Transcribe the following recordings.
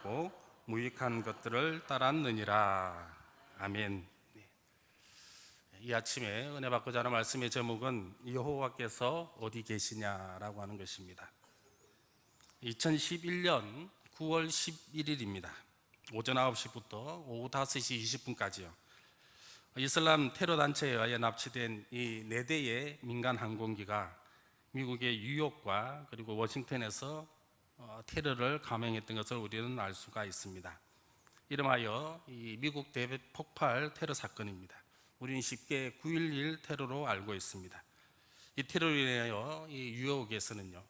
따랐고 무익한 것들을 따랐느니라. 아멘. 이 아침에 은혜 받고자 하는 말씀의 제목은 여호와께서 어디 계시냐라고 하는 것입니다. 2011년 9월 11일입니다. 오전 9시부터 오후 5시 20분까지요. 이슬람 테러 단체에 의해 납치된 이 4대의 민간 항공기가 미국의 뉴욕과 그리고 워싱턴에서 테러를 감행했던 것을 우리는 알 수가 있습니다. 이름하여 이 미국 대폭발 테러 사건입니다. 우리는 쉽게 9.11 테러로 알고 있습니다. 이 테러로 인하여 이 뉴욕에서는요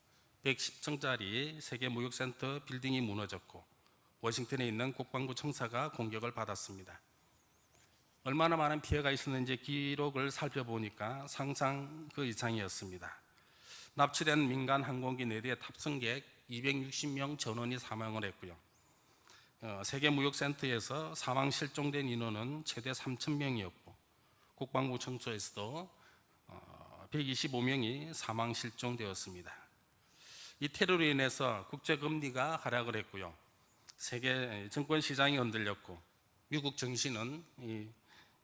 110층짜리 세계무역센터 빌딩이 무너졌고 워싱턴에 있는 국방부 청사가 공격을 받았습니다. 얼마나 많은 피해가 있었는지 기록을 살펴보니까 상상 그 이상이었습니다. 납치된 민간 항공기 4대의 탑승객 260명 전원이 사망을 했고요. 세계무역센터에서 사망 실종된 인원은 최대 3,000명이었고 국방부 청소에서도 125명이 사망 실종되었습니다. 이 테러로 인해서 국제금리가 하락을 했고요. 세계 증권시장이 흔들렸고 미국 증시는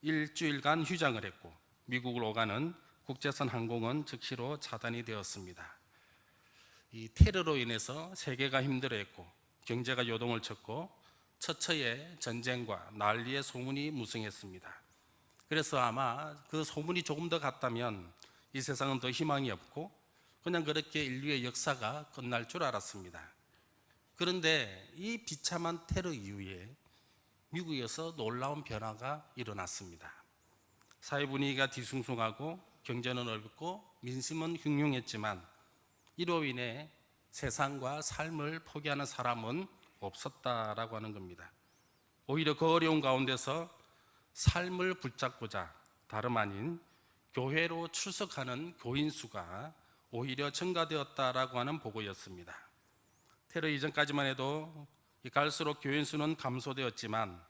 일주일간 휴장을 했고 미국을 오가는 국제선 항공은 즉시로 차단이 되었습니다. 이 테러로 인해서 세계가 힘들어했고 경제가 요동을 쳤고 처처에 전쟁과 난리의 소문이 무성했습니다. 그래서 아마 그 소문이 조금 더 갔다면 이 세상은 더 희망이 없고 그냥 그렇게 인류의 역사가 끝날 줄 알았습니다. 그런데 이 비참한 테러 이후에 미국에서 놀라운 변화가 일어났습니다. 사회 분위기가 뒤숭숭하고 경제는 어렵고 민심은 흉흉했지만 이로 인해 세상과 삶을 포기하는 사람은 없었다라고 하는 겁니다. 오히려 그 어려운 가운데서 삶을 붙잡고자 다름 아닌 교회로 출석하는 교인 수가 오히려 증가되었다라고 하는 보고였습니다. 테러 이전까지만 해도 갈수록 교인 수는 감소되었지만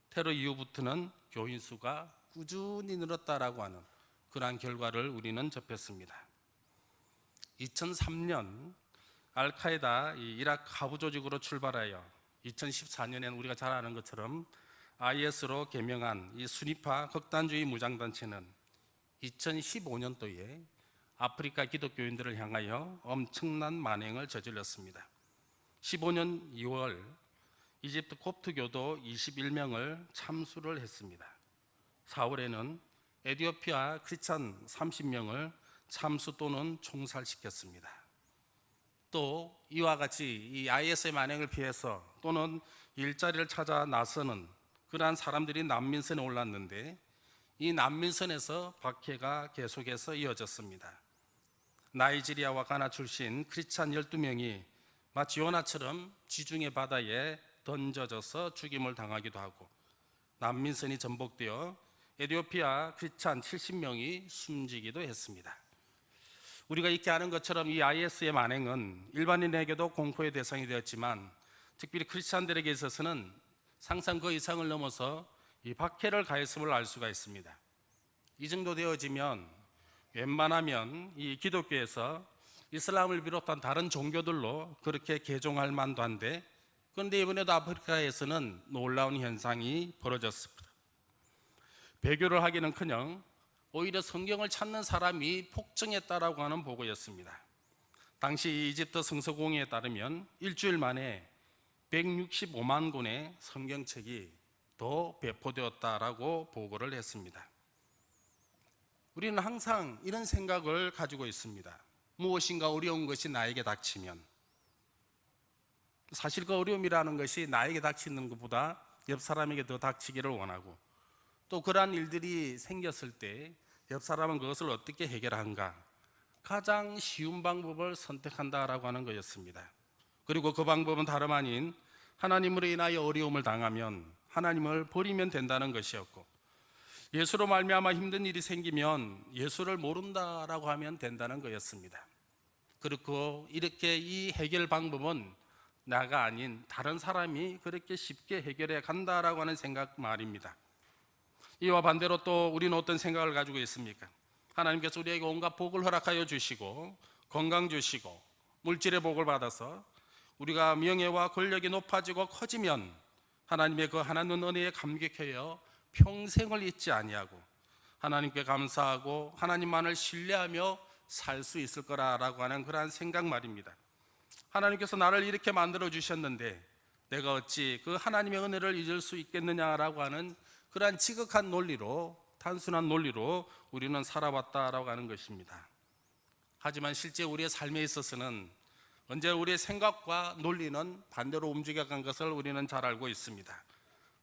테러 이후부터는 교인 수가 꾸준히 늘었다라고 하는 그러한 결과를 우리는 접했습니다. 2003년 알카에다 이라크 하부 조직으로 출발하여 2014년에는 우리가 잘 아는 것처럼 IS로 개명한 이 순위파 극단주의 무장단체는 2015년도에 아프리카 기독교인들을 향하여 엄청난 만행을 저질렀습니다. 15년 2월 이집트 콥트교도 21명을 참수를 했습니다. 4월에는 에티오피아 크리스찬 30명을 참수 또는 총살시켰습니다. 또 이와 같이 이 IS의 만행을 피해서 또는 일자리를 찾아 나서는 그러한 사람들이 난민선에 올랐는데 이 난민선에서 박해가 계속해서 이어졌습니다. 나이지리아와 가나 출신 크리스찬 12명이 마치 요나처럼 지중해 바다에 던져져서 죽임을 당하기도 하고 난민선이 전복되어 에티오피아 크리스찬 70명이 숨지기도 했습니다. 우리가 익히 아는 것처럼 이 IS의 만행은 일반인에게도 공포의 대상이 되었지만 특별히 크리스찬들에게 있어서는 상상 그 이상을 넘어서 이 박해를 가했음을 알 수가 있습니다. 이 정도 되어지면 웬만하면 이 기독교에서 이슬람을 비롯한 다른 종교들로 그렇게 개종할 만도 한데 그런데 이번에도 아프리카에서는 놀라운 현상이 벌어졌습니다. 배교를 하기는커녕 오히려 성경을 찾는 사람이 폭증했다라고 하는 보고였습니다. 당시 이집트 성서공회에 따르면 일주일 만에 165만 권의 성경책이 더 배포되었다라고 보고를 했습니다. 우리는 항상 이런 생각을 가지고 있습니다. 무엇인가 어려운 것이 나에게 닥치면 사실 그 어려움이라는 것이 나에게 닥치는 것보다 옆 사람에게 더 닥치기를 원하고 또 그러한 일들이 생겼을 때 옆 사람은 그것을 어떻게 해결한가 가장 쉬운 방법을 선택한다라고 하는 것이었습니다. 그리고 그 방법은 다름 아닌 하나님으로 인하여 어려움을 당하면 하나님을 버리면 된다는 것이었고 예수로 말미암아 힘든 일이 생기면 예수를 모른다라고 하면 된다는 것이었습니다. 그리고 이렇게 이 해결 방법은 나가 아닌 다른 사람이 그렇게 쉽게 해결해 간다라고 하는 생각 말입니다. 이와 반대로 또 우리는 어떤 생각을 가지고 있습니까? 하나님께서 우리에게 온갖 복을 허락하여 주시고 건강 주시고 물질의 복을 받아서 우리가 명예와 권력이 높아지고 커지면 하나님의 그 하나님 은혜에 감격하여 평생을 잊지 아니하고 하나님께 감사하고 하나님만을 신뢰하며 살 수 있을 거라고 하는 그러한 생각 말입니다. 하나님께서 나를 이렇게 만들어 주셨는데 내가 어찌 그 하나님의 은혜를 잊을 수 있겠느냐라고 하는 그러한 지극한 논리로, 단순한 논리로 우리는 살아왔다라고 하는 것입니다. 하지만 실제 우리의 삶에 있어서는 언제 우리의 생각과 논리는 반대로 움직여간 것을 우리는 잘 알고 있습니다.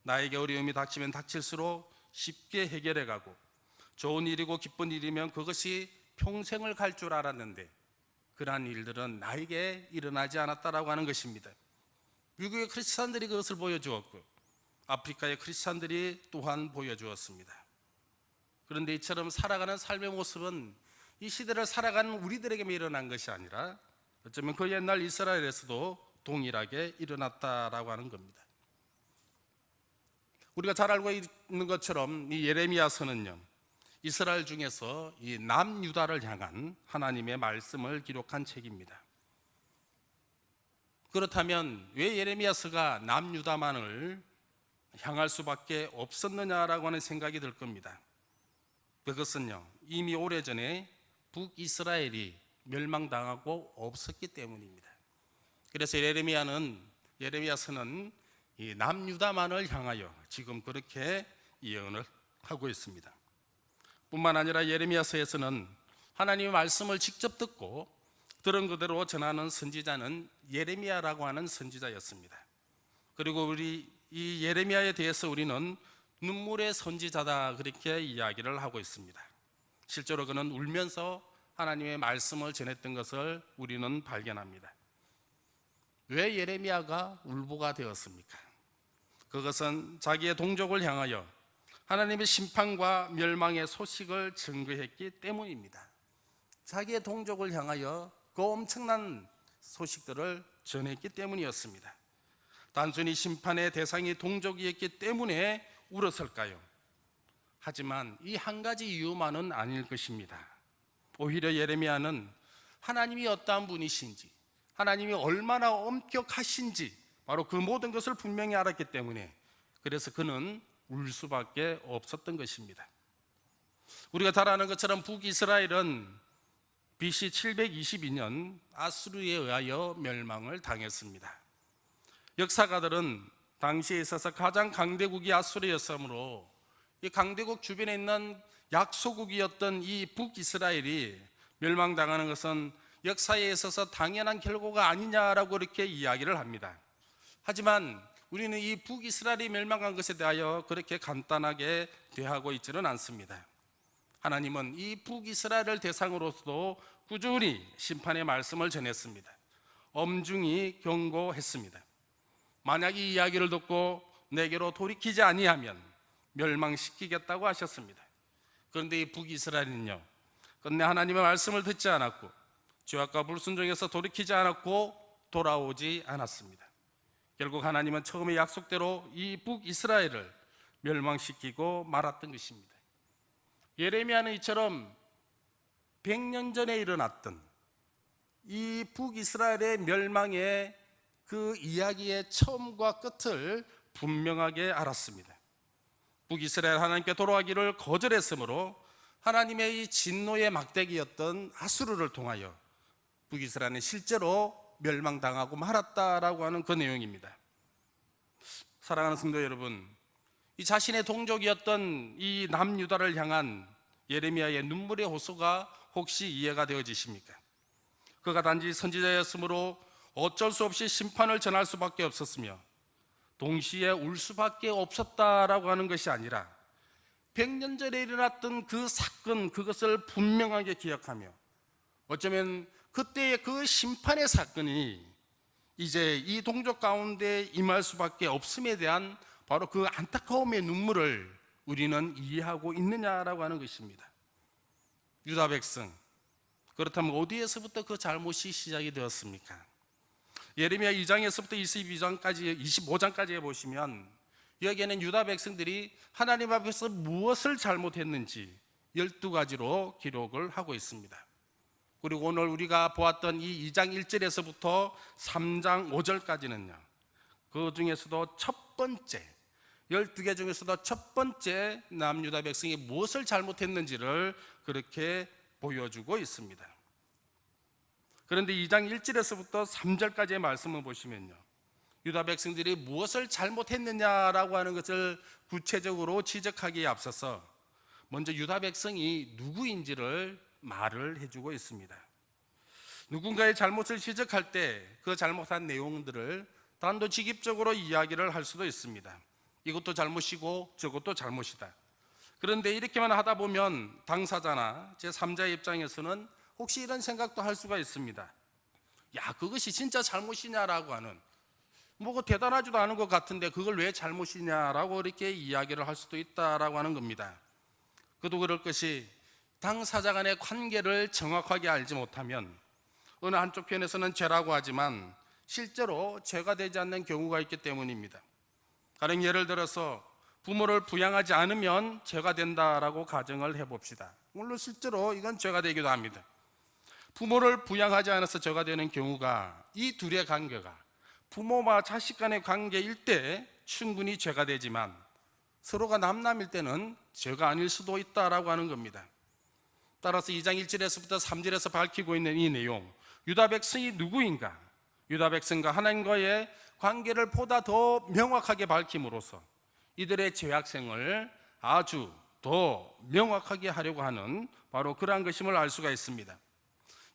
나에게 어려움이 닥치면 닥칠수록 쉽게 해결해 가고 좋은 일이고 기쁜 일이면 그것이 평생을 갈 줄 알았는데 그러한 일들은 나에게 일어나지 않았다라고 하는 것입니다. 미국의 크리스찬들이 그것을 보여주었고 아프리카의 크리스찬들이 또한 보여주었습니다. 그런데 이처럼 살아가는 삶의 모습은 이 시대를 살아가는 우리들에게만 일어난 것이 아니라 어쩌면 그 옛날 이스라엘에서도 동일하게 일어났다라고 하는 겁니다. 우리가 잘 알고 있는 것처럼 이 예레미야서는요, 이스라엘 중에서 이 남유다를 향한 하나님의 말씀을 기록한 책입니다. 그렇다면 왜 예레미야서가 남유다만을 향할 수밖에 없었느냐라고 하는 생각이 들 겁니다. 그것은요, 이미 오래전에 북이스라엘이 멸망당하고 없었기 때문입니다. 그래서 예레미야서는 이 남유다만을 향하여 지금 그렇게 예언을 하고 있습니다. 뿐만 아니라 예레미야서에서는 하나님의 말씀을 직접 듣고 들은 그대로 전하는 선지자는 예레미야라고 하는 선지자였습니다. 그리고 우리 이 예레미야에 대해서 우리는 눈물의 선지자다 그렇게 이야기를 하고 있습니다. 실제로 그는 울면서 하나님의 말씀을 전했던 것을 우리는 발견합니다. 왜 예레미야가 울보가 되었습니까? 그것은 자기의 동족을 향하여 하나님의 심판과 멸망의 소식을 증거했기 때문입니다. 자기의 동족을 향하여 그 엄청난 소식들을 전했기 때문이었습니다. 단순히 심판의 대상이 동족이었기 때문에 울었을까요? 하지만 이 한 가지 이유만은 아닐 것입니다. 오히려 예레미야는 하나님이 어떠한 분이신지, 하나님이 얼마나 엄격하신지 바로 그 모든 것을 분명히 알았기 때문에 그래서 그는 울 수밖에 없었던 것입니다. 우리가 잘 아는 것처럼 북이스라엘은 BC 722년 아수르에 의하여 멸망을 당했습니다. 역사가들은 당시에 있어서 가장 강대국이 아수르였으므로 이 강대국 주변에 있는 약소국이었던 이 북이스라엘이 멸망당하는 것은 역사에 있어서 당연한 결과가 아니냐라고 이렇게 이야기를 합니다. 하지만 우리는 이 북이스라엘이 멸망한 것에 대하여 그렇게 간단하게 대하고 있지는 않습니다. 하나님은 이 북이스라엘을 대상으로서도 꾸준히 심판의 말씀을 전했습니다. 엄중히 경고했습니다. 만약 이 이야기를 듣고 내게로 돌이키지 아니하면 멸망시키겠다고 하셨습니다. 그런데 이 북이스라엘은요, 끝내 하나님의 말씀을 듣지 않았고 죄악과 불순종에서 돌이키지 않았고 돌아오지 않았습니다. 결국 하나님은 처음에 약속대로 이 북이스라엘을 멸망시키고 말았던 것입니다. 예레미야는 이처럼 100년 전에 일어났던 이 북이스라엘의 멸망의 그 이야기의 처음과 끝을 분명하게 알았습니다. 북이스라엘 하나님께 돌아가기를 거절했으므로 하나님의 이 진노의 막대기였던 아수르를 통하여 북이스라엘은 실제로 멸망당하고 말았다라고 하는 그 내용입니다. 사랑하는 성도 여러분, 이 자신의 동족이었던 이 남유다를 향한 예레미야의 눈물의 호소가 혹시 이해가 되어지십니까? 그가 단지 선지자였으므로 어쩔 수 없이 심판을 전할 수밖에 없었으며 동시에 울 수밖에 없었다라고 하는 것이 아니라 100년 전에 일어났던 그 사건, 그것을 분명하게 기억하며 어쩌면 그때의 그 심판의 사건이 이제 이 동족 가운데 임할 수밖에 없음에 대한 바로 그 안타까움의 눈물을 우리는 이해하고 있느냐라고 하는 것입니다. 유다 백성, 그렇다면 어디에서부터 그 잘못이 시작이 되었습니까? 예레미야 2장에서부터 25장까지 보시면 여기에는 유다 백성들이 하나님 앞에서 무엇을 잘못했는지 12가지로 기록을 하고 있습니다. 그리고 오늘 우리가 보았던 이 2장 1절에서부터 3장 5절까지는요, 그 중에서도 첫 번째, 12개 중에서도 첫 번째 남유다 백성이 무엇을 잘못했는지를 그렇게 보여주고 있습니다. 그런데 2장 1절에서부터 3절까지의 말씀을 보시면요, 유다 백성들이 무엇을 잘못했느냐라고 하는 것을 구체적으로 지적하기에 앞서서 먼저 유다 백성이 누구인지를 말을 해주고 있습니다. 누군가의 잘못을 지적할 때 그 잘못한 내용들을 단도직입적으로 이야기를 할 수도 있습니다. 이것도 잘못이고 저것도 잘못이다. 그런데 이렇게만 하다 보면 당사자나 제3자의 입장에서는 혹시 이런 생각도 할 수가 있습니다. 야, 그것이 진짜 잘못이냐라고 하는, 뭐가 대단하지도 않은 것 같은데 그걸 왜 잘못이냐라고 이렇게 이야기를 할 수도 있다라고 하는 겁니다. 그도 그럴 것이 당사자 간의 관계를 정확하게 알지 못하면 어느 한쪽 편에서는 죄라고 하지만 실제로 죄가 되지 않는 경우가 있기 때문입니다. 가령 예를 들어서 부모를 부양하지 않으면 죄가 된다라고 가정을 해봅시다. 물론 실제로 이건 죄가 되기도 합니다. 부모를 부양하지 않아서 죄가 되는 경우가, 이 둘의 관계가 부모와 자식 간의 관계일 때 충분히 죄가 되지만 서로가 남남일 때는 죄가 아닐 수도 있다라고 하는 겁니다. 따라서 2장 1절에서부터 3절에서 밝히고 있는 이 내용, 유다 백성이 누구인가, 유다 백성과 하나님과의 관계를 보다 더 명확하게 밝힘으로써 이들의 죄악생을 아주 더 명확하게 하려고 하는 바로 그러한 것임을 알 수가 있습니다.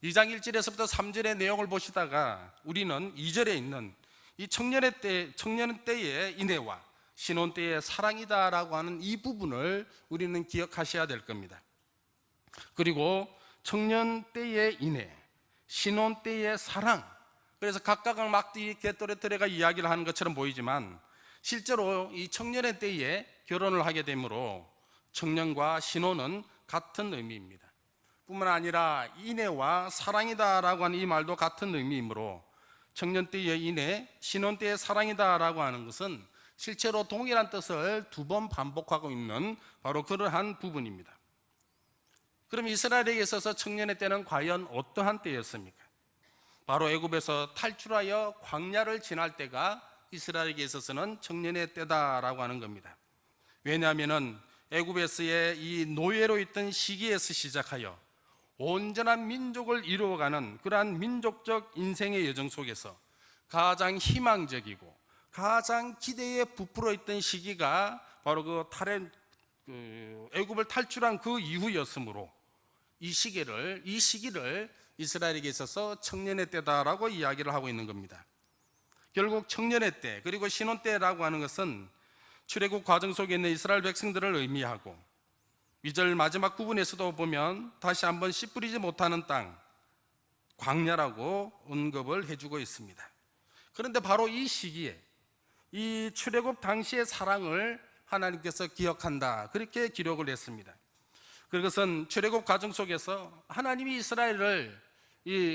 2장 1절에서부터 3절의 내용을 보시다가 우리는 2절에 있는 이 청년 때의 인애와 신혼 때의 사랑이다라고 하는 이 부분을 우리는 기억하셔야 될 겁니다. 그리고 청년 때의 인애, 신혼 때의 사랑, 그래서 각각을 막 이렇게 또래또래가 이야기를 하는 것처럼 보이지만 실제로 이 청년의 때에 결혼을 하게 되므로 청년과 신혼은 같은 의미입니다. 뿐만 아니라 인애와 사랑이다라고 하는 이 말도 같은 의미이므로 청년 때의 인애, 신혼 때의 사랑이다라고 하는 것은 실제로 동일한 뜻을 두 번 반복하고 있는 바로 그러한 부분입니다. 그럼 이스라엘에게 있어서 청년의 때는 과연 어떠한 때였습니까? 바로 애굽에서 탈출하여 광야를 지날 때가 이스라엘에게 있어서는 청년의 때다라고 하는 겁니다. 왜냐하면 애굽에서의 이 노예로 있던 시기에서 시작하여 온전한 민족을 이루어가는 그러한 민족적 인생의 여정 속에서 가장 희망적이고 가장 기대에 부풀어 있던 시기가 바로 애굽을 탈출한 그 이후였으므로 이 시기를 이스라엘에게 있어서 청년의 때다라고 이야기를 하고 있는 겁니다. 결국 청년의 때 그리고 신혼 때라고 하는 것은 출애굽 과정 속에 있는 이스라엘 백성들을 의미하고 2절 마지막 부분에서도 보면 다시 한번 씨 뿌리지 못하는 땅, 광야라고 언급을 해주고 있습니다. 그런데 바로 이 시기에 이 출애굽 당시의 사랑을 하나님께서 기억한다, 그렇게 기록을 했습니다. 그것은 출애굽 과정 속에서 하나님이 이스라엘을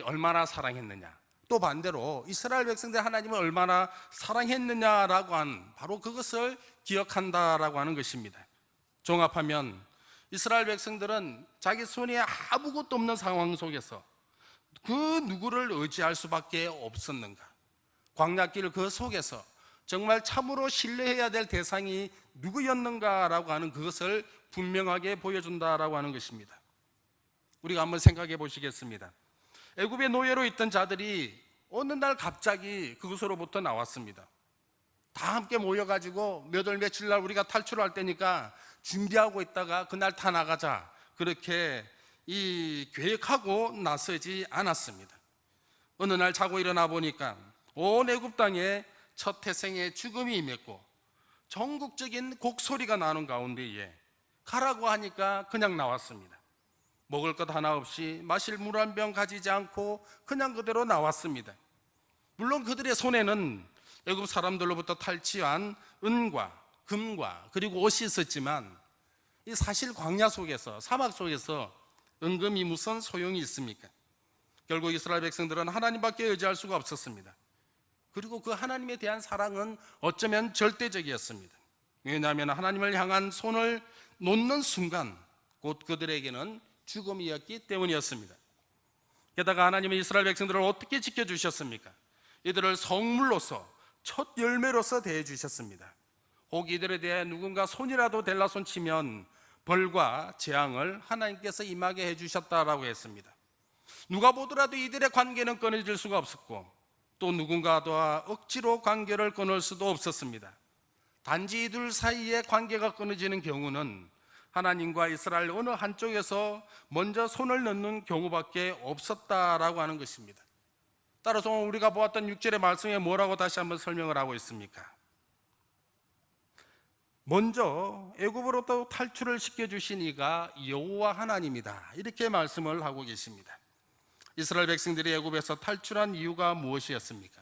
얼마나 사랑했느냐, 또 반대로 이스라엘 백성들 하나님을 얼마나 사랑했느냐라고 하는 바로 그것을 기억한다라고 하는 것입니다. 종합하면 이스라엘 백성들은 자기 손에 아무것도 없는 상황 속에서 그 누구를 의지할 수밖에 없었는가, 광야길 그 속에서 정말 참으로 신뢰해야 될 대상이 누구였는가라고 하는 그것을 분명하게 보여준다라고 하는 것입니다. 우리가 한번 생각해 보시겠습니다. 애굽의 노예로 있던 자들이 어느 날 갑자기 그곳으로부터 나왔습니다. 다 함께 모여가지고 몇 월 며칠 날 우리가 탈출할 때니까 준비하고 있다가 그날 다 나가자, 그렇게 계획하고 나서지 않았습니다. 어느 날 자고 일어나 보니까 온 애굽 땅에 첫 태생의 죽음이 임했고 전국적인 곡소리가 나는 가운데에 가라고 하니까 그냥 나왔습니다. 먹을 것 하나 없이 마실 물 한 병 가지지 않고 그냥 그대로 나왔습니다. 물론 그들의 손에는 애굽 사람들로부터 탈취한 은과 금과 그리고 옷이 있었지만 이 사실 광야 속에서, 사막 속에서 은금이 무슨 소용이 있습니까? 결국 이스라엘 백성들은 하나님밖에 의지할 수가 없었습니다. 그리고 그 하나님에 대한 사랑은 어쩌면 절대적이었습니다. 왜냐하면 하나님을 향한 손을 놓는 순간 곧 그들에게는 죽음이었기 때문이었습니다. 게다가 하나님은 이스라엘 백성들을 어떻게 지켜주셨습니까? 이들을 성물로서, 첫 열매로서 대해주셨습니다. 혹 이들에 대해 누군가 손이라도 댈라 손치면 벌과 재앙을 하나님께서 임하게 해주셨다라고 했습니다. 누가 보더라도 이들의 관계는 끊어질 수가 없었고, 또 누군가와 억지로 관계를 끊을 수도 없었습니다. 단지 이들 사이에 관계가 끊어지는 경우는 하나님과 이스라엘 어느 한쪽에서 먼저 손을 넣는 경우밖에 없었다라고 하는 것입니다. 따라서 우리가 보았던 6절의 말씀에 뭐라고 다시 한번 설명을 하고 있습니까? 먼저 애굽으로부터 탈출을 시켜주신 이가 여호와 하나님이다, 이렇게 말씀을 하고 계십니다. 이스라엘 백성들이 애굽에서 탈출한 이유가 무엇이었습니까?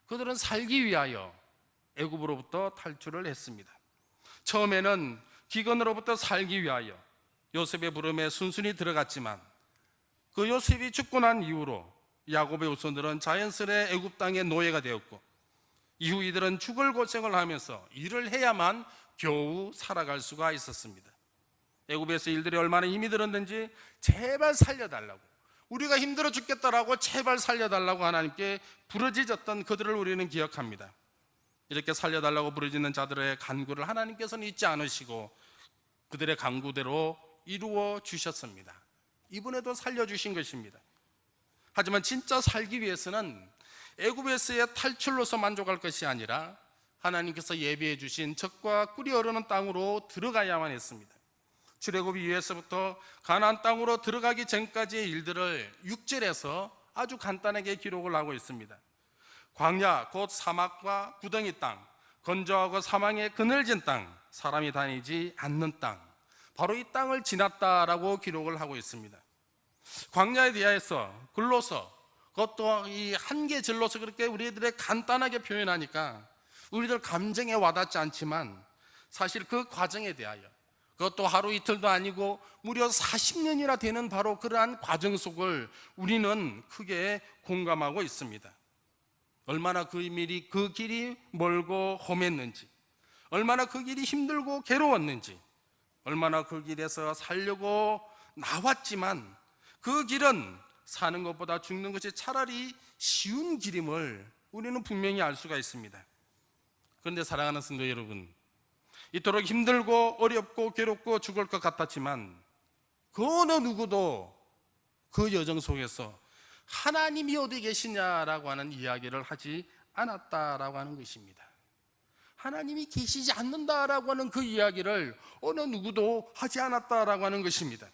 그들은 살기 위하여 애굽으로부터 탈출을 했습니다. 처음에는 기근으로부터 살기 위하여 요셉의 부름에 순순히 들어갔지만, 그 요셉이 죽고 난 이후로 야곱의 후손들은 자연스레 애굽 땅의 노예가 되었고, 이후 이들은 죽을 고생을 하면서 일을 해야만 겨우 살아갈 수가 있었습니다. 애굽에서 일들이 얼마나 힘이 들었는지 제발 살려달라고, 우리가 힘들어 죽겠다라고 제발 살려달라고 하나님께 부르짖었던 그들을 우리는 기억합니다. 이렇게 살려달라고 부르짖는 자들의 간구를 하나님께서는 잊지 않으시고 그들의 간구대로 이루어 주셨습니다. 이번에도 살려주신 것입니다. 하지만 진짜 살기 위해서는 애굽에서의 탈출로서 만족할 것이 아니라 하나님께서 예비해 주신 젖과 꿀이 흐르는 땅으로 들어가야만 했습니다. 출애굽 이후에서부터 가나안 땅으로 들어가기 전까지의 일들을 6절에서 아주 간단하게 기록을 하고 있습니다. 광야, 곧 사막과 구덩이 땅, 건조하고 사망의 그늘진 땅, 사람이 다니지 않는 땅, 바로 이 땅을 지났다라고 기록을 하고 있습니다. 광야에 대하여서 글로서, 그것도 이 한계 절로서 그렇게 우리들의 간단하게 표현하니까 우리들 감정에 와닿지 않지만, 사실 그 과정에 대하여, 그것도 하루 이틀도 아니고 무려 40년이나 되는 바로 그러한 과정 속을 우리는 크게 공감하고 있습니다. 얼마나 그 길이 멀고 험했는지, 얼마나 그 길이 힘들고 괴로웠는지, 얼마나 그 길에서 살려고 나왔지만 그 길은 사는 것보다 죽는 것이 차라리 쉬운 길임을 우리는 분명히 알 수가 있습니다. 그런데 사랑하는 성도 여러분, 이토록 힘들고 어렵고 괴롭고 죽을 것 같았지만 그 어느 누구도 그 여정 속에서 하나님이 어디 계시냐라고 하는 이야기를 하지 않았다라고 하는 것입니다. 하나님이 계시지 않는다라고 하는 그 이야기를 어느 누구도 하지 않았다라고 하는 것입니다.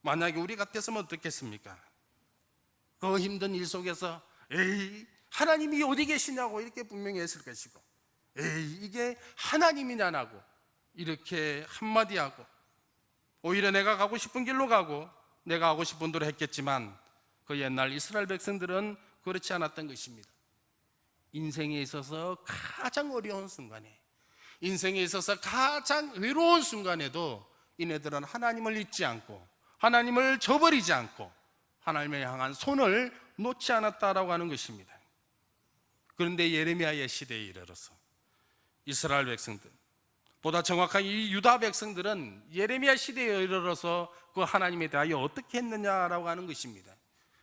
만약에 우리 같았으면 어떻겠습니까? 그 힘든 일 속에서 에이, 하나님이 어디 계시냐고 이렇게 분명히 했을 것이고, 에이, 이게 하나님이냐고 이렇게 한마디 하고, 오히려 내가 가고 싶은 길로 가고 내가 하고 싶은 대로 했겠지만, 그 옛날 이스라엘 백성들은 그렇지 않았던 것입니다. 인생에 있어서 가장 어려운 순간에, 인생에 있어서 가장 외로운 순간에도 이네들은 하나님을 잊지 않고 하나님을 저버리지 않고 하나님을 향한 손을 놓지 않았다라고 하는 것입니다. 그런데 예레미야의 시대에 이르러서 이스라엘 백성들, 보다 정확하게 이 유다 백성들은 예레미야 시대에 이르러서 그 하나님에 대하여 어떻게 했느냐라고 하는 것입니다.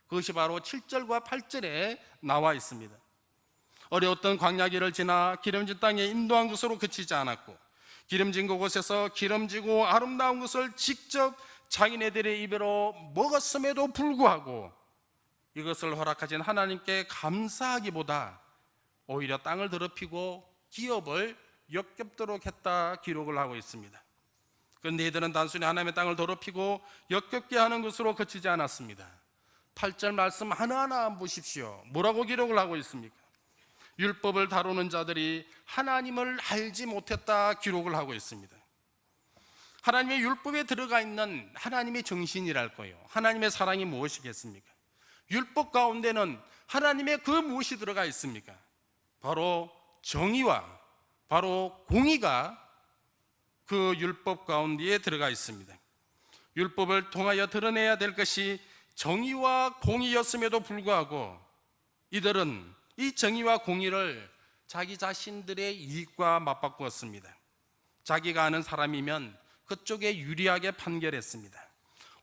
그것이 바로 7절과 8절에 나와 있습니다. 어려웠던 광야길을 지나 기름진 땅에 인도한 것으로 그치지 않았고, 기름진 그곳에서 기름지고 아름다운 것을 직접 자기네들의 입으로 먹었음에도 불구하고 이것을 허락하신 하나님께 감사하기보다 오히려 땅을 더럽히고 기업을 역겹도록 했다 기록을 하고 있습니다. 그런데 이들은 단순히 하나님의 땅을 더럽히고 역겹게 하는 것으로 그치지 않았습니다. 8절 말씀 하나하나 보십시오. 뭐라고 기록을 하고 있습니까? 율법을 다루는 자들이 하나님을 알지 못했다 기록을 하고 있습니다. 하나님의 율법에 들어가 있는 하나님의 정신이랄 거예요. 하나님의 사랑이 무엇이겠습니까? 율법 가운데는 하나님의 그 무엇이 들어가 있습니까? 바로 정의와 바로 공의가 그 율법 가운데에 들어가 있습니다. 율법을 통하여 드러내야 될 것이 정의와 공의였음에도 불구하고 이들은 이 정의와 공의를 자기 자신들의 이익과 맞바꾸었습니다. 자기가 아는 사람이면 그쪽에 유리하게 판결했습니다.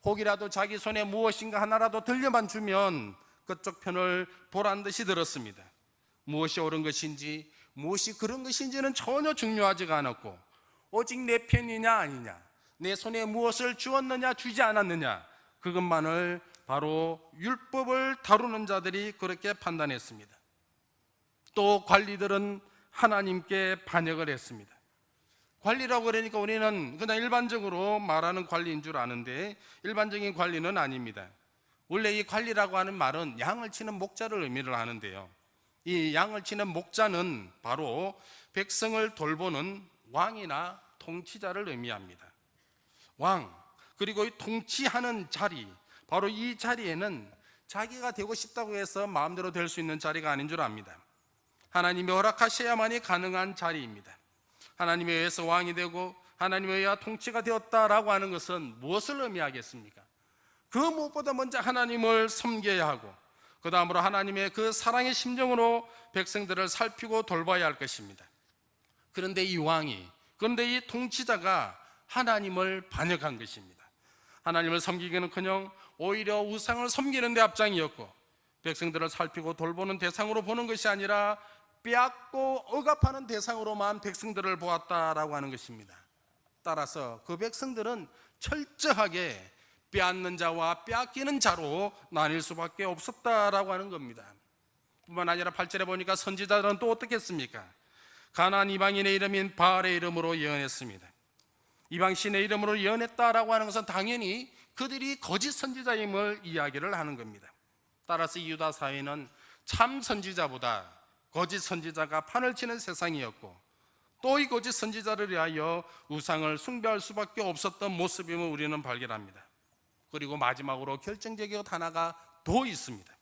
혹이라도 자기 손에 무엇인가 하나라도 들려만 주면 그쪽 편을 보란 듯이 들었습니다. 무엇이 옳은 것인지 무엇이 그런 것인지는 전혀 중요하지가 않았고, 오직 내 편이냐 아니냐, 내 손에 무엇을 주었느냐 주지 않았느냐, 그것만을 바로 율법을 다루는 자들이 그렇게 판단했습니다. 또 관리들은 하나님께 반역을 했습니다. 관리라고 그러니까 우리는 그냥 일반적으로 말하는 관리인 줄 아는데 일반적인 관리는 아닙니다. 원래 이 관리라고 하는 말은 양을 치는 목자를 의미를 하는데요, 이 양을 치는 목자는 바로 백성을 돌보는 왕이나 통치자를 의미합니다. 왕, 그리고 이 통치하는 자리, 바로 이 자리에는 자기가 되고 싶다고 해서 마음대로 될 수 있는 자리가 아닌 줄 압니다. 하나님이 허락하셔야만이 가능한 자리입니다. 하나님에 의해서 왕이 되고 하나님에 의해 통치가 되었다라고 하는 것은 무엇을 의미하겠습니까? 그 무엇보다 먼저 하나님을 섬겨야 하고 그 다음으로 하나님의 그 사랑의 심정으로 백성들을 살피고 돌봐야 할 것입니다. 그런데 이 왕이, 그런데 이 통치자가 하나님을 반역한 것입니다. 하나님을 섬기기는커녕 오히려 우상을 섬기는 데 앞장이었고, 백성들을 살피고 돌보는 대상으로 보는 것이 아니라 빼앗고 억압하는 대상으로만 백성들을 보았다라고 하는 것입니다. 따라서 그 백성들은 철저하게 빼앗는 자와 빼앗기는 자로 나뉠 수밖에 없었다라고 하는 겁니다. 뿐만 아니라 8절에 보니까 선지자들은 또 어떻게 했습니까? 가나안 이방인의 이름인 바알의 이름으로 예언했습니다. 이방신의 이름으로 예언했다라고 하는 것은 당연히 그들이 거짓 선지자임을 이야기를 하는 겁니다. 따라서 이 유다 사회는 참 선지자보다 거짓 선지자가 판을 치는 세상이었고, 또 이 거짓 선지자를 위하여 우상을 숭배할 수밖에 없었던 모습임을 우리는 발견합니다. 그리고 마지막으로 결정적인 것 하나가 더 있습니다.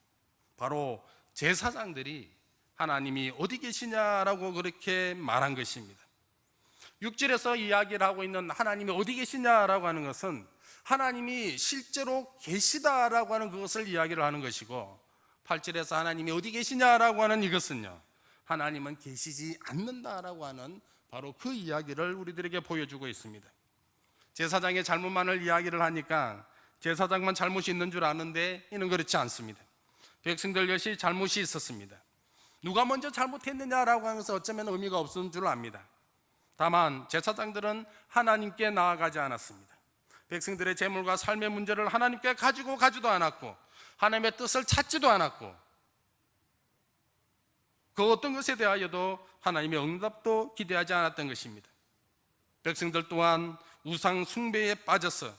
바로 제사장들이 하나님이 어디 계시냐라고 그렇게 말한 것입니다. 6절에서 이야기를 하고 있는 하나님이 어디 계시냐라고 하는 것은 하나님이 실제로 계시다라고 하는 그것을 이야기를 하는 것이고, 8절에서 하나님이 어디 계시냐라고 하는 이것은요, 하나님은 계시지 않는다라고 하는 바로 그 이야기를 우리들에게 보여주고 있습니다. 제사장의 잘못만을 이야기를 하니까 제사장만 잘못이 있는 줄 아는데 이는 그렇지 않습니다. 백성들 역시 잘못이 있었습니다. 누가 먼저 잘못했느냐라고 하는 것은 어쩌면 의미가 없는 줄 압니다. 다만 제사장들은 하나님께 나아가지 않았습니다. 백성들의 재물과 삶의 문제를 하나님께 가지고 가지도 않았고 하나님의 뜻을 찾지도 않았고 그 어떤 것에 대하여도 하나님의 응답도 기대하지 않았던 것입니다. 백성들 또한 우상 숭배에 빠져서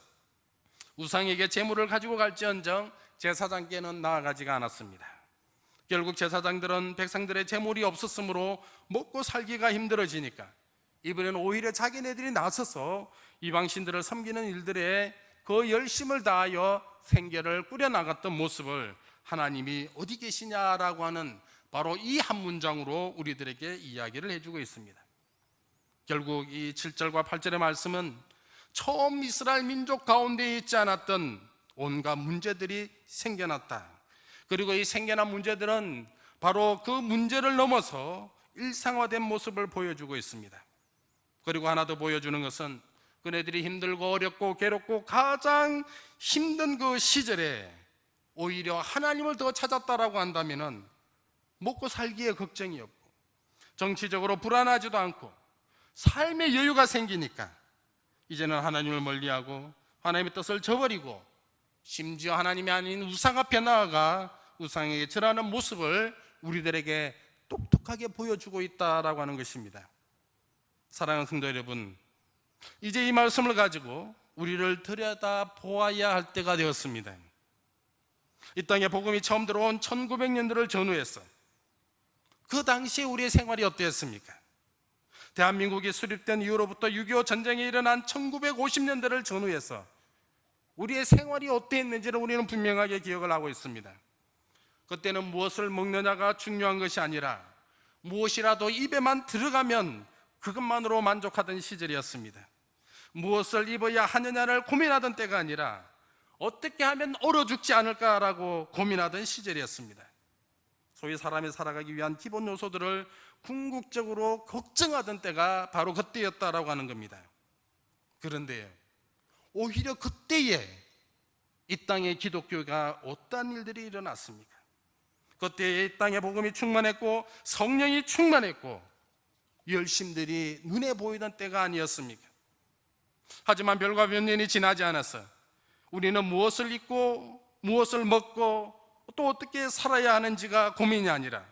우상에게 재물을 가지고 갈지언정 제사장께는 나아가지가 않았습니다. 결국 제사장들은 백성들의 재물이 없었으므로 먹고 살기가 힘들어지니까 이번에는 오히려 자기네들이 나서서 이방신들을 섬기는 일들에 그 열심을 다하여 생계를 꾸려나갔던 모습을 하나님이 어디 계시냐라고 하는 바로 이 한 문장으로 우리들에게 이야기를 해주고 있습니다. 결국 이 7절과 8절의 말씀은 처음 이스라엘 민족 가운데 있지 않았던 온갖 문제들이 생겨났다. 그리고 이 생겨난 문제들은 바로 그 문제를 넘어서 일상화된 모습을 보여주고 있습니다. 그리고 하나 더 보여주는 것은 그네들이 힘들고 어렵고 괴롭고 가장 힘든 그 시절에 오히려 하나님을 더 찾았다라고 한다면은 먹고 살기에 걱정이 없고 정치적으로 불안하지도 않고 삶의 여유가 생기니까 이제는 하나님을 멀리하고 하나님의 뜻을 저버리고 심지어 하나님이 아닌 우상 앞에 나아가 우상에게 절하는 모습을 우리들에게 똑똑하게 보여주고 있다라고 하는 것입니다. 사랑하는 성도 여러분, 이제 이 말씀을 가지고 우리를 들여다 보아야 할 때가 되었습니다. 이 땅에 복음이 처음 들어온 1900년대를 전후해서 그 당시에 우리의 생활이 어땠습니까? 대한민국이 수립된 이후로부터 6.25 전쟁이 일어난 1950년대를 전후해서 우리의 생활이 어땠는지를 우리는 분명하게 기억을 하고 있습니다. 그때는 무엇을 먹느냐가 중요한 것이 아니라 무엇이라도 입에만 들어가면 그것만으로 만족하던 시절이었습니다. 무엇을 입어야 하느냐를 고민하던 때가 아니라 어떻게 하면 얼어 죽지 않을까라고 고민하던 시절이었습니다. 소위 사람이 살아가기 위한 기본 요소들을 궁극적으로 걱정하던 때가 바로 그때였다라고 하는 겁니다. 그런데 오히려 그때에 이 땅에 기독교가 어떠한 일들이 일어났습니까? 그때 이 땅에 복음이 충만했고 성령이 충만했고 열심들이 눈에 보이던 때가 아니었습니까? 하지만 별과 몇 년이 지나지 않았어 우리는 무엇을 입고 무엇을 먹고 또 어떻게 살아야 하는지가 고민이 아니라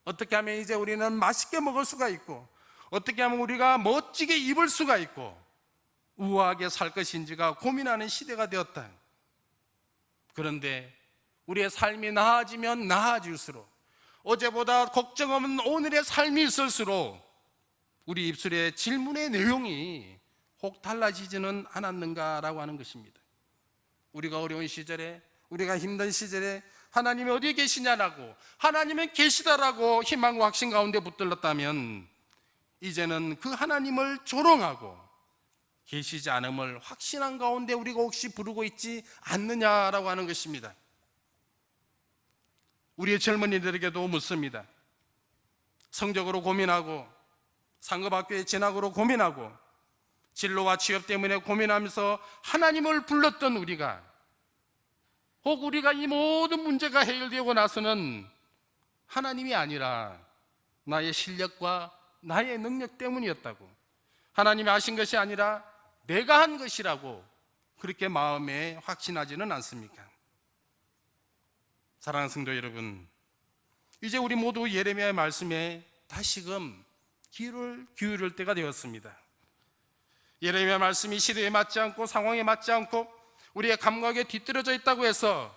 어떻게 하면 이제 우리는 맛있게 먹을 수가 있고 어떻게 하면 우리가 멋지게 입을 수가 있고 우아하게 살 것인지가 고민하는 시대가 되었다. 그런데 우리의 삶이 나아지면 나아질수록 어제보다 걱정 없는 오늘의 삶이 있을수록 우리 입술의 질문의 내용이 혹 달라지지는 않았는가라고 하는 것입니다. 우리가 어려운 시절에 우리가 힘든 시절에 하나님이 어디 계시냐라고 하나님은 계시다라고 희망과 확신 가운데 붙들었다면 이제는 그 하나님을 조롱하고 계시지 않음을 확신한 가운데 우리가 혹시 부르고 있지 않느냐라고 하는 것입니다. 우리의 젊은이들에게도 묻습니다. 성적으로 고민하고 상급학교의 진학으로 고민하고 진로와 취업 때문에 고민하면서 하나님을 불렀던 우리가 혹 우리가 이 모든 문제가 해결되고 나서는 하나님이 아니라 나의 실력과 나의 능력 때문이었다고 하나님이 하신 것이 아니라 내가 한 것이라고 그렇게 마음에 확신하지는 않습니까? 사랑하는 성도 여러분, 이제 우리 모두 예레미야의 말씀에 다시금 귀를 기울일 때가 되었습니다. 예레미야 말씀이 시대에 맞지 않고 상황에 맞지 않고 우리의 감각에 뒤떨어져 있다고 해서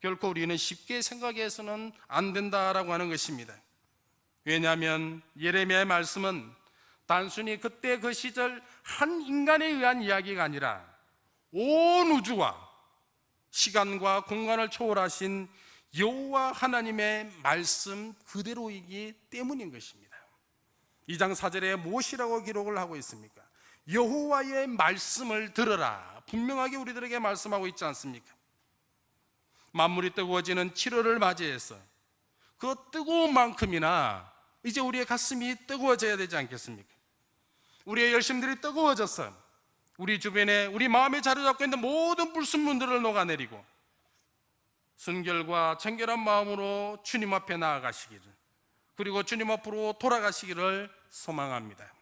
결코 우리는 쉽게 생각해서는 안 된다라고 하는 것입니다. 왜냐하면 예레미야의 말씀은 단순히 그때 그 시절 한 인간에 의한 이야기가 아니라 온 우주와 시간과 공간을 초월하신 여호와 하나님의 말씀 그대로이기 때문인 것입니다. 2장 4절에 무엇이라고 기록을 하고 있습니까? 여호와의 말씀을 들으라 분명하게 우리들에게 말씀하고 있지 않습니까? 만물이 뜨거워지는 7월을 맞이해서 그 뜨거운 만큼이나 이제 우리의 가슴이 뜨거워져야 되지 않겠습니까? 우리의 열심들이 뜨거워져서 우리 주변에 우리 마음에 자리잡고 있는 모든 불순물들을 녹아내리고 순결과 청결한 마음으로 주님 앞에 나아가시기를 그리고 주님 앞으로 돌아가시기를 소망합니다.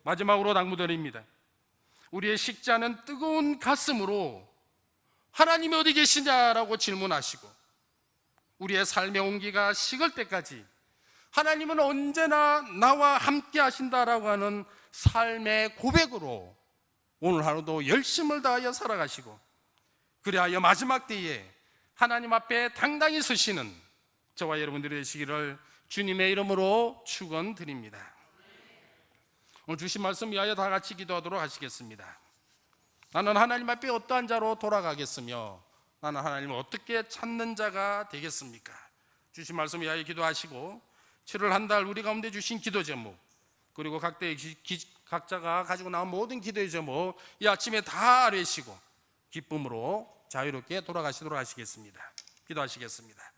마지막으로 당부드립니다. 우리의 식지 않은 뜨거운 가슴으로 하나님이 어디 계시냐라고 질문하시고 우리의 삶의 온기가 식을 때까지 하나님은 언제나 나와 함께 하신다라고 하는 삶의 고백으로 오늘 하루도 열심을 다하여 살아가시고 그리하여 마지막 때에 하나님 앞에 당당히 서시는 저와 여러분들이 되시기를 주님의 이름으로 축원드립니다. 오늘 주신 말씀 위하여 다 같이 기도하도록 하시겠습니다. 나는 하나님 앞에 어떠한 자로 돌아가겠으며 나는 하나님을 어떻게 찾는 자가 되겠습니까? 주신 말씀 위하여 기도하시고 7월 한 달 우리 가운데 주신 기도 제목 그리고 각자가 가지고 나온 모든 기도의 제목 이 아침에 다 아뢰시고 기쁨으로 자유롭게 돌아가시도록 하시겠습니다. 기도하시겠습니다.